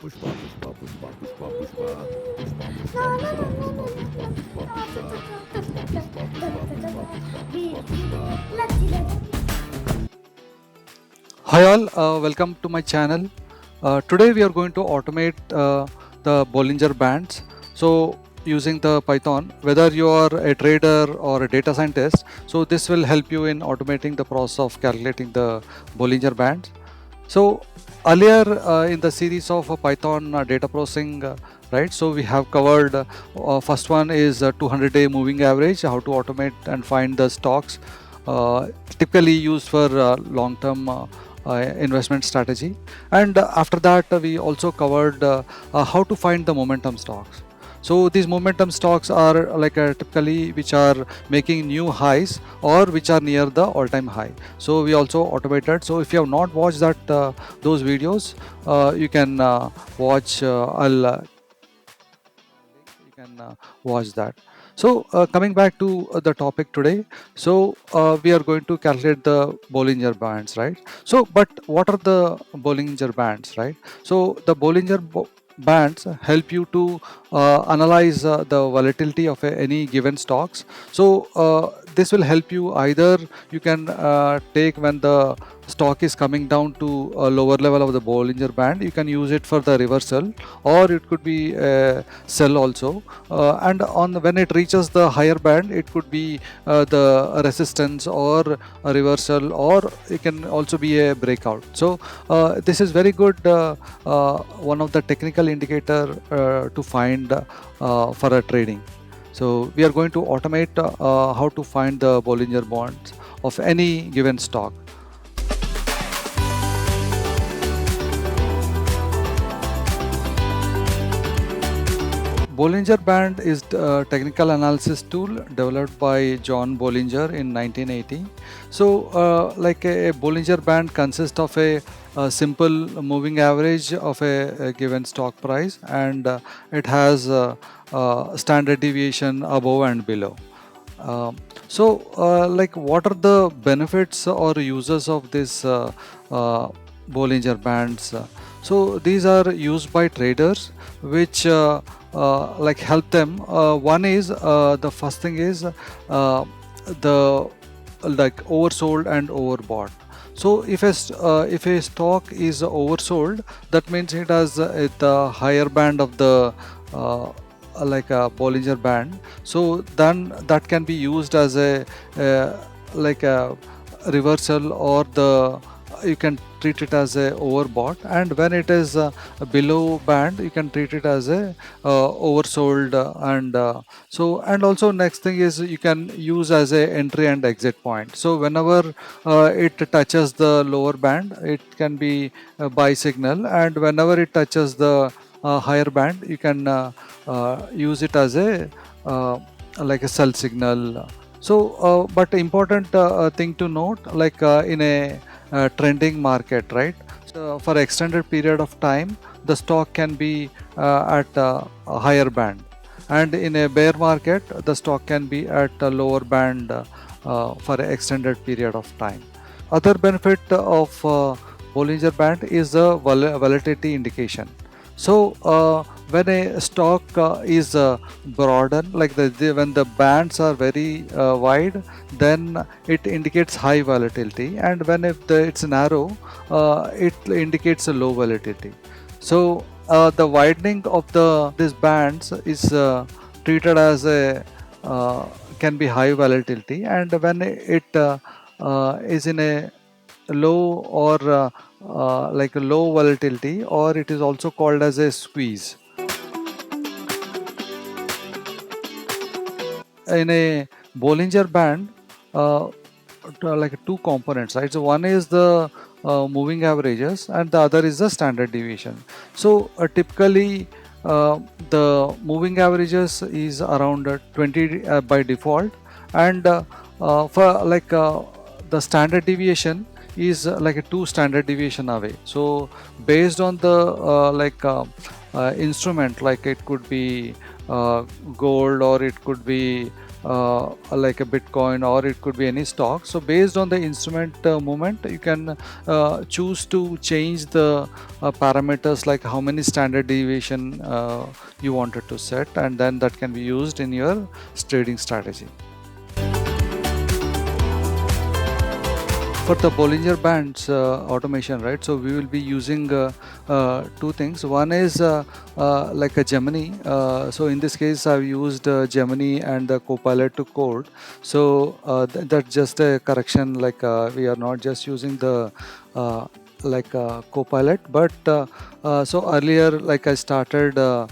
Hi all, welcome to my channel. Today we are going to automate the Bollinger Bands. So using the Python, whether you are a trader or a data scientist, so this will help you in automating the process of calculating the Bollinger Bands. So earlier in the series of Python data processing, right? So we have covered first one is 200-day moving average, how to automate and find the stocks typically used for long-term investment strategy. And after that, we also covered how to find the momentum stocks. So these momentum stocks are like typically which are making new highs or which are near the all-time high. So we also automated. So if you have not watched that those videos, you can watch. You can watch that. So coming back to the topic today, so we are going to calculate the Bollinger Bands, right? So but what are the Bollinger Bands, right? So the Bands help you to analyze the volatility of any given stocks. So this will help you either you can take when the stock is coming down to a lower level of the Bollinger Band, you can use it for the reversal, or it could be a sell also. And on when it reaches the higher band, it could be the resistance or a reversal, or it can also be a breakout. So this is very good, one of the technical indicator to find for a trading. So we are going to automate how to find the Bollinger Bands of any given stock. Bollinger Band is a technical analysis tool developed by John Bollinger in 1980. So like a Bollinger Band consists of a simple moving average of a given stock price, and it has standard deviation above and below. Like what are the benefits or uses of this Bollinger Bands? So these are used by traders, which like help them. One is the first thing is the like oversold and overbought. So if a stock is oversold, that means it has the higher band of the like a Bollinger Band. So then that can be used as a like a reversal, or the you can treat it as a overbought, and when it is below band, you can treat it as a oversold. And also next thing is you can use as a entry and exit point. So whenever it touches the lower band, it can be a buy signal, and whenever it touches the higher band, you can use it as a like a sell signal. So but important thing to note, like in a trending market, right? So for extended period of time, the stock can be at a higher band, and in a bear market, the stock can be at a lower band for an extended period of time. Other benefit of Bollinger Band is the volatility indication. So when a stock is broadened, like when the bands are very wide, then it indicates high volatility, and when it's narrow, it indicates a low volatility. So the widening of these bands is treated as a can be high volatility, and when it is in a low or like a low volatility, or it is also called as a squeeze. In a Bollinger Band, like two components, right? So one is the moving averages, and the other is the standard deviation. So typically the moving averages is around 20 by default, and for like the standard deviation is like a 2 standard deviation away. So based on the instrument, like it could be gold, or it could be like a Bitcoin, or it could be any stock. So based on the instrument movement, you can choose to change the parameters, like how many standard deviation you wanted to set, and then that can be used in your trading strategy. For the Bollinger Bands automation, right? So we will be using two things. One is like a Gemini. So in this case, I've used Gemini and the Copilot to code. So that's just a correction. Like we are not just using the like Copilot, but so earlier, like I started.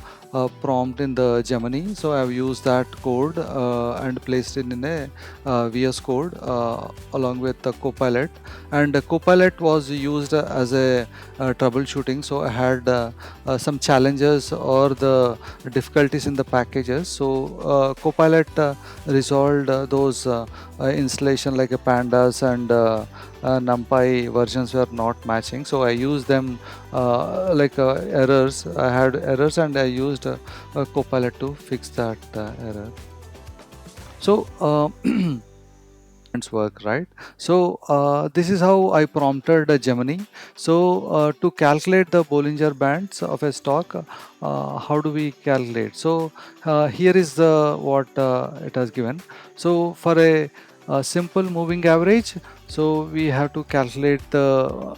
Prompt in the Gemini, so I've used that code and placed it in a VS Code along with the Copilot, and the Copilot was used as a troubleshooting. So I had some challenges or the difficulties in the packages. So Copilot resolved those installation, like a Pandas and NumPy versions were not matching. So I used them like errors. I had errors, and I used Copilot to fix that error. So work, right? So this is how I prompted Gemini. So to calculate the Bollinger Bands of a stock, how do we calculate? So here is the what it has given. So for a simple moving average, so we have to calculate the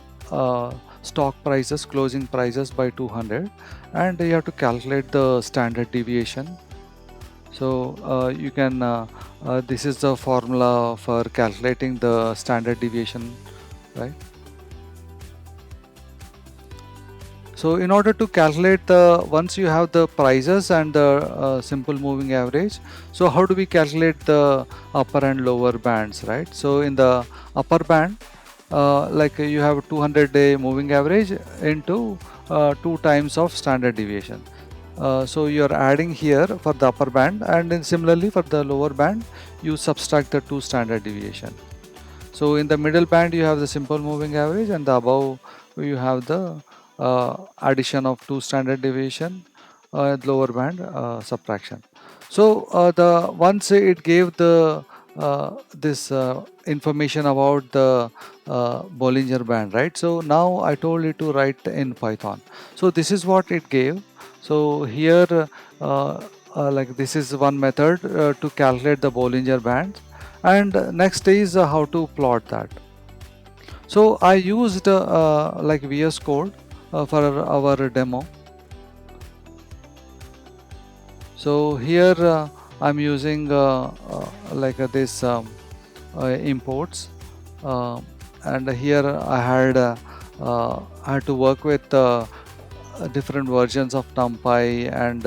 stock prices, closing prices by 200, and you have to calculate the standard deviation. So you can this is the formula for calculating the standard deviation, right? So in order to calculate the, once you have the prices and the simple moving average, so how do we calculate the upper and lower bands, right? So in the upper band, like you have 200-day moving average into 2 times of standard deviation. So you are adding here for the upper band, and then similarly for the lower band you subtract the 2 standard deviation. So in the middle band you have the simple moving average, and the above you have the addition of 2 standard deviation, lower band subtraction. So the once it gave the this information about the Bollinger Band, right? So now I told it to write in Python. So this is what it gave. So here like this is one method to calculate the Bollinger Band, and next is how to plot that. So I used like VS Code for our demo. So here I'm using like this imports, and here I had to work with different versions of NumPy and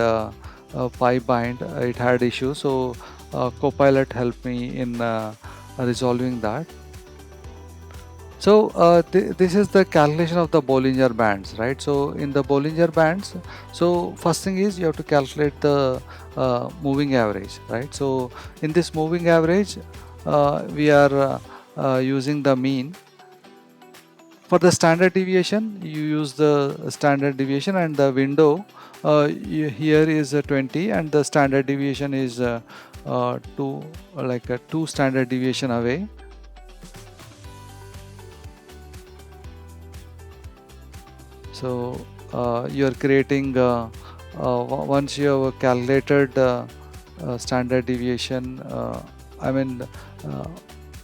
PyBind. It had issues, so Copilot helped me in resolving that. So this is the calculation of the Bollinger Bands, right? So in the Bollinger Bands, so first thing is you have to calculate the moving average, right? So in this moving average, we are using the mean. For the standard deviation, you use the standard deviation, and the window here is 20, and the standard deviation is 2, like 2 standard deviation away. So you are creating once you have calculated standard deviation, I mean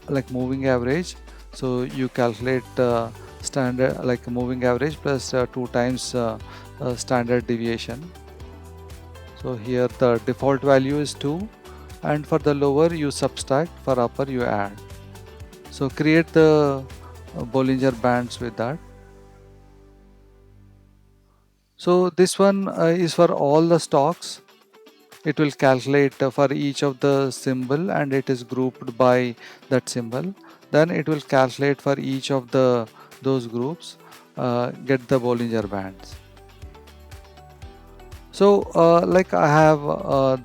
like moving average. So you calculate standard, like moving average plus 2 times standard deviation. So here the default value is 2, and for the lower you subtract, for upper you add. So create the Bollinger Bands with that. So this one is for all the stocks. It will calculate for each of the symbol, and it is grouped by that symbol. Then it will calculate for each of the those groups, get the Bollinger Bands. So like I have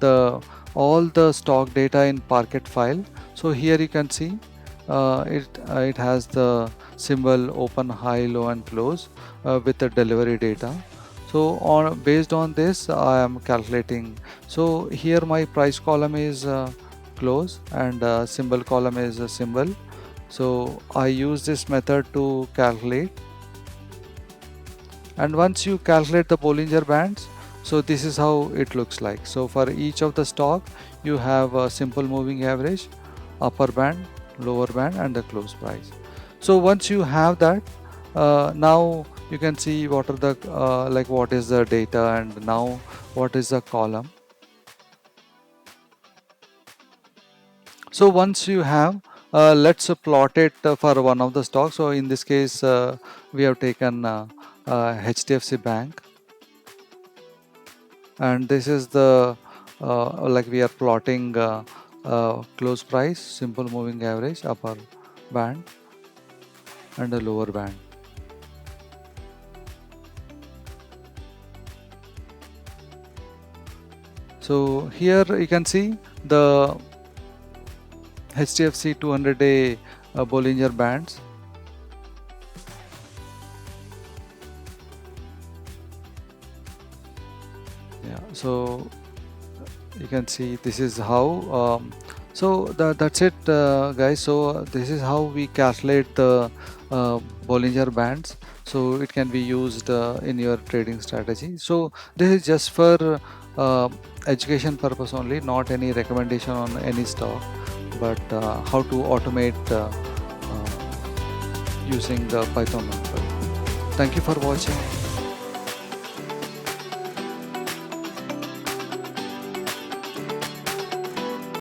the all the stock data in Parquet file. So here you can see it has the symbol open, high, low and close with the delivery data. So based on this I am calculating. So here my price column is close, and symbol column is a symbol. So I use this method to calculate, and once you calculate the Bollinger Bands, so this is how it looks like. So for each of the stock you have a simple moving average, upper band, lower band, and the close price. So once you have that, now you can see what are the like what is the data, and now what is the column. So once you have, let's plot it for one of the stocks. So in this case, we have taken HDFC Bank, and this is the like we are plotting close price, simple moving average, upper band, and a lower band. So here you can see the HDFC 200-day Bollinger Bands. Yeah, so you can see this is how so that's it, guys. So this is how we calculate the Bollinger Bands, so it can be used in your trading strategy. So this is just for education purpose only, not any recommendation on any stock, but how to automate using the Python method. Thank you for watching.